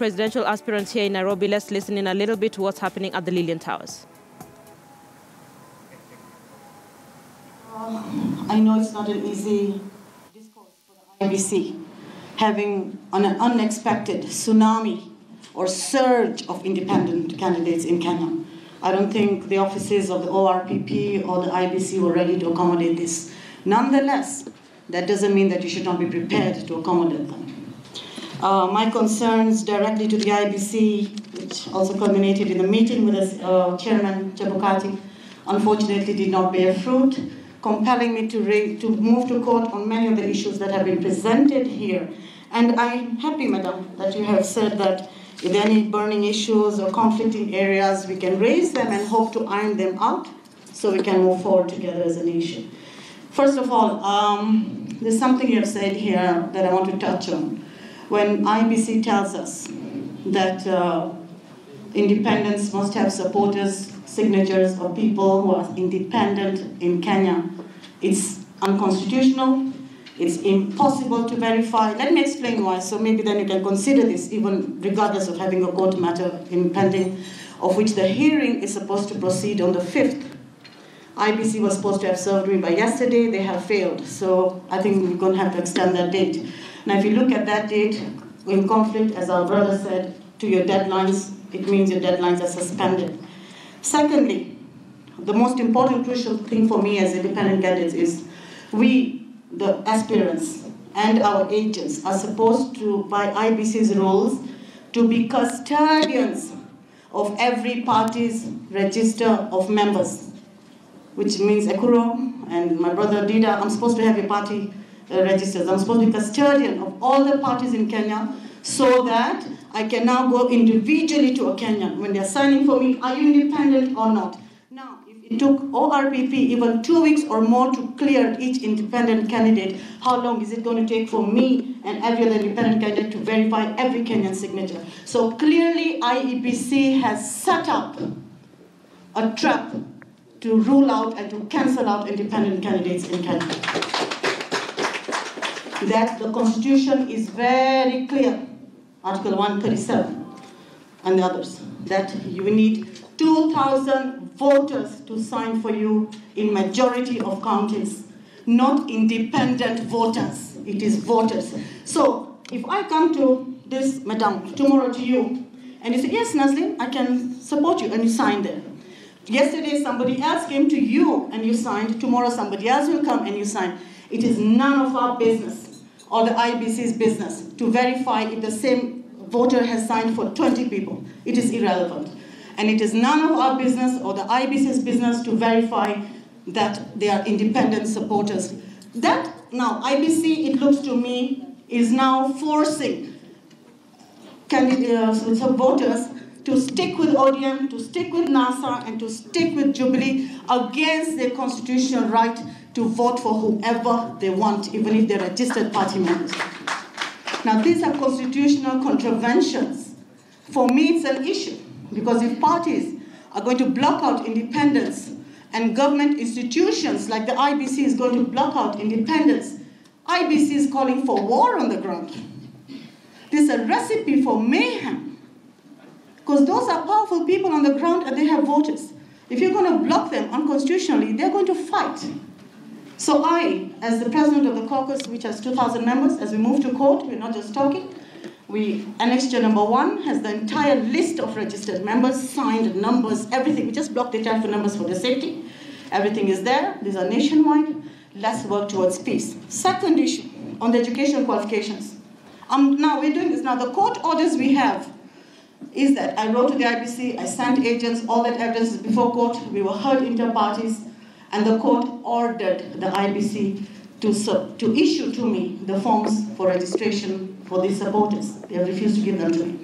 presidential aspirants here in Nairobi. Let's listen in a little bit to what's happening at the Lillian Towers. I know it's not an easy discourse for the IEBC, having an unexpected tsunami or surge of independent candidates in Kenya. I don't think the offices of the ORPP or the IEBC were ready to accommodate this. Nonetheless, that doesn't mean that you should not be prepared to accommodate them. My concerns directly to the IEBC, which also culminated in the meeting with the Chairman Chebukati, unfortunately did not bear fruit, compelling me to move to court on many of the issues that have been presented here. And I'm happy, Madam, that you have said that if there are any burning issues or conflicting areas, we can raise them and hope to iron them out so we can move forward together as a nation. First of all, there's something you have said here that I want to touch on. When IEBC tells us that independence must have supporters, signatures of people who are independent in Kenya, it's unconstitutional, it's impossible to verify. Let me explain why, so maybe then you can consider this, even regardless of having a court matter impending, of which the hearing is supposed to proceed on the 5th. IEBC was supposed to have served me by yesterday, they have failed. So I think we're going to have to extend that date. Now if you look at that date, in conflict, as our brother said, to your deadlines, it means your deadlines are suspended. Secondly, the most important crucial thing for me as independent candidates is we, the aspirants, and our agents are supposed to, by IEBC's rules, to be custodians of every party's register of members, which means Ekuro and my brother Dida. I'm supposed to have a party registers. I'm supposed to be custodian of all the parties in Kenya so that I can now go individually to a Kenyan when they're signing for me, are you independent or not? Now, if it took ORPP even 2 weeks or more to clear each independent candidate, how long is it going to take for me and every other independent candidate to verify every Kenyan signature? So clearly IEBC has set up a trap to rule out and to cancel out independent candidates in Kenya. That the Constitution is very clear, Article 137 and the others, that you need 2,000 voters to sign for you in majority of counties, not independent voters, it is voters. So if I come to this, Madam, tomorrow to you, and you say, yes, Nazlin, I can support you, and you sign there. Yesterday somebody else came to you and you signed, tomorrow somebody else will come and you sign. It is none of our business, or the IEBC's business, to verify if the same voter has signed for 20 people. It is irrelevant. And it is none of our business or the IEBC's business to verify that they are independent supporters. That, now, IEBC, it looks to me, is now forcing candidates, voters to stick with ODM, to stick with NASA, and to stick with Jubilee against their constitutional right to vote for whoever they want, even if they're registered party members. Now, these are constitutional contraventions. For me, it's an issue, because if parties are going to block out independence and government institutions like the IEBC is going to block out independence, IEBC is calling for war on the ground. This is a recipe for mayhem, because those are powerful people on the ground and they have voters. If you're going to block them unconstitutionally, they're going to fight. So I, as the president of the caucus, which has 2,000 members, as we move to court, we're not just talking, annexure number 1 has the entire list of registered members, signed numbers, everything. We just blocked the telephone numbers for the safety. Everything is there. These are nationwide. Let's work towards peace. Second issue, on the education qualifications. Now we're doing this. Now the court orders we have is that I wrote to the IEBC, I sent agents, all that evidence is before court. We were heard inter partes. And the court ordered the IEBC to issue to me the forms for registration for these supporters. They have refused to give them to me.